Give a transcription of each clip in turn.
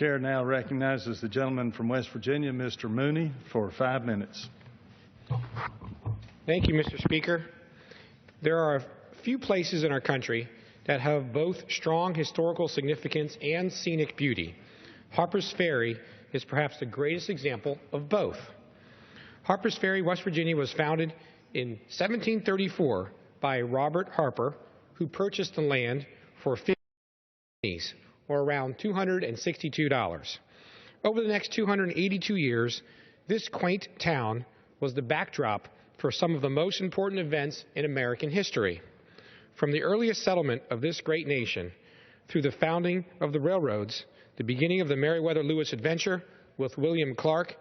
chair now recognizes the gentleman from West Virginia, Mr. Mooney, for 5 minutes. Thank you, Mr. Speaker. There are a few places in our country that have both strong historical significance and scenic beauty. Harpers Ferry is perhaps the greatest example of both. Harpers Ferry, West Virginia, was founded in 1734 by Robert Harper, who purchased the land for $50, or around $262. Over the next 282 years, this quaint town was the backdrop for some of the most important events in American history. From the earliest settlement of this great nation, through the founding of the railroads, the beginning of the Meriwether-Lewis adventure with William Clark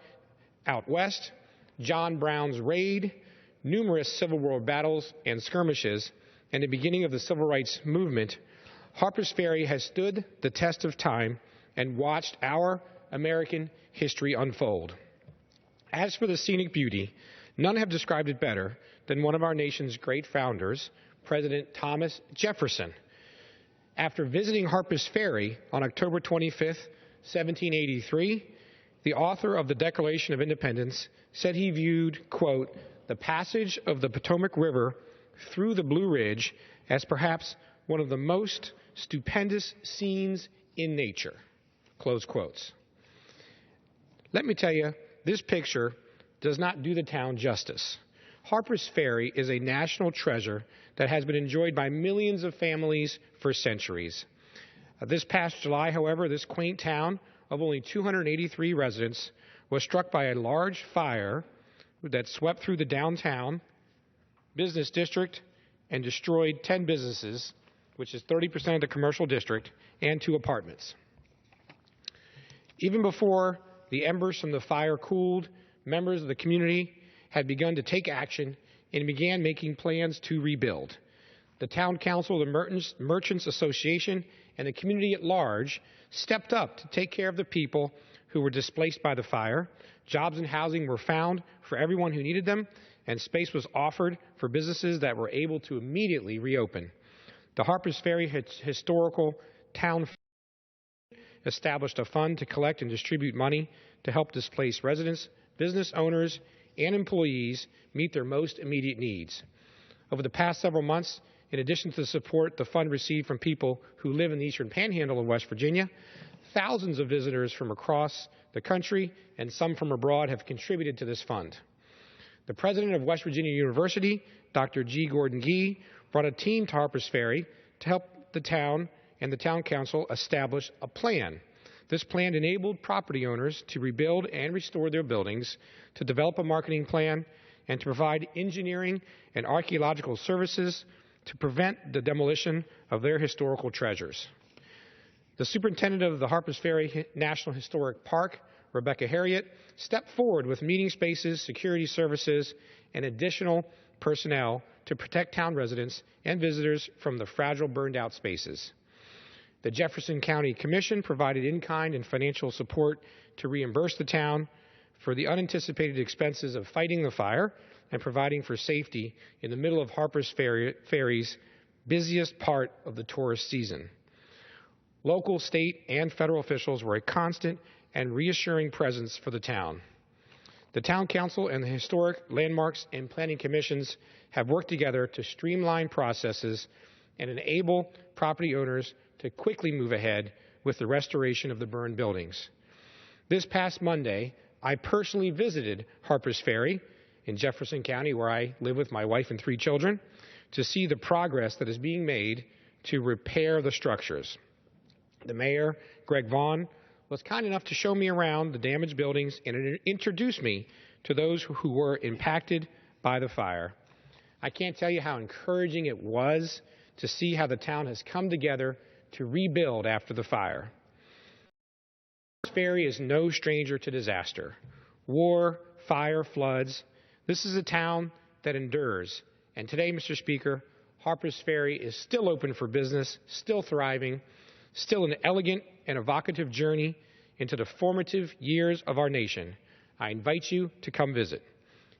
out west, John Brown's raid, numerous Civil War battles and skirmishes, and the beginning of the Civil Rights Movement, Harpers Ferry has stood the test of time and watched our American history unfold. As for the scenic beauty, none have described it better than one of our nation's great founders, President Thomas Jefferson. After visiting Harpers Ferry on October 25, 1783, the author of the Declaration of Independence said he viewed, quote, the passage of the Potomac River through the Blue Ridge as perhaps one of the most stupendous scenes in nature, close quotes. Let me tell you, this picture does not do the town justice. Harpers Ferry is a national treasure that has been enjoyed by millions of families for centuries. This past July, however, this quaint town of only 283 residents was struck by a large fire that swept through the downtown business district and destroyed 10 businesses, which is 30% of the commercial district, and 2 apartments. Even before the embers from the fire cooled, members of the community had begun to take action and began making plans to rebuild. The town council, the Merchants Association, and the community at large stepped up to take care of the people who were displaced by the fire. Jobs and housing were found for everyone who needed them, and space was offered for businesses that were able to immediately reopen. The Harpers Ferry Historical Town established a fund to collect and distribute money to help displaced residents, business owners, and employees meet their most immediate needs. Over the past several months, in addition to the support the fund received from people who live in the eastern panhandle of West Virginia, thousands of visitors from across the country and some from abroad have contributed to this fund. The president of West Virginia University, Dr. G. Gordon Gee, brought a team to Harpers Ferry to help the town and the town council establish a plan. This plan enabled property owners to rebuild and restore their buildings, to develop a marketing plan, and to provide engineering and archaeological services to prevent the demolition of their historical treasures. The superintendent of the Harpers Ferry National Historic Park, Rebecca Harriet, stepped forward with meeting spaces, security services, and additional personnel to protect town residents and visitors from the fragile, burned-out spaces. The Jefferson County Commission provided in-kind and financial support to reimburse the town for the unanticipated expenses of fighting the fire and providing for safety in the middle of Harpers Ferry's busiest part of the tourist season. Local, state, and federal officials were a constant and reassuring presence for the town. The Town Council and the Historic Landmarks and Planning Commissions have worked together to streamline processes and enable property owners to quickly move ahead with the restoration of the burned buildings. This past Monday, I personally visited Harpers Ferry in Jefferson County, where I live with my wife and 3 children, to see the progress that is being made to repair the structures. The mayor, Greg Vaughn, was kind enough to show me around the damaged buildings and introduce me to those who were impacted by the fire. I can't tell you how encouraging it was to see how the town has come together to rebuild after the fire. Harpers Ferry is no stranger to disaster. War, fire, floods. This is a town that endures. And today, Mr. Speaker, Harpers Ferry is still open for business, still thriving, still an elegant and evocative journey into the formative years of our nation. I invite you to come visit.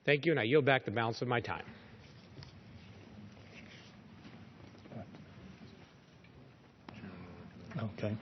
Thank you, and I yield back the balance of my time. Okay.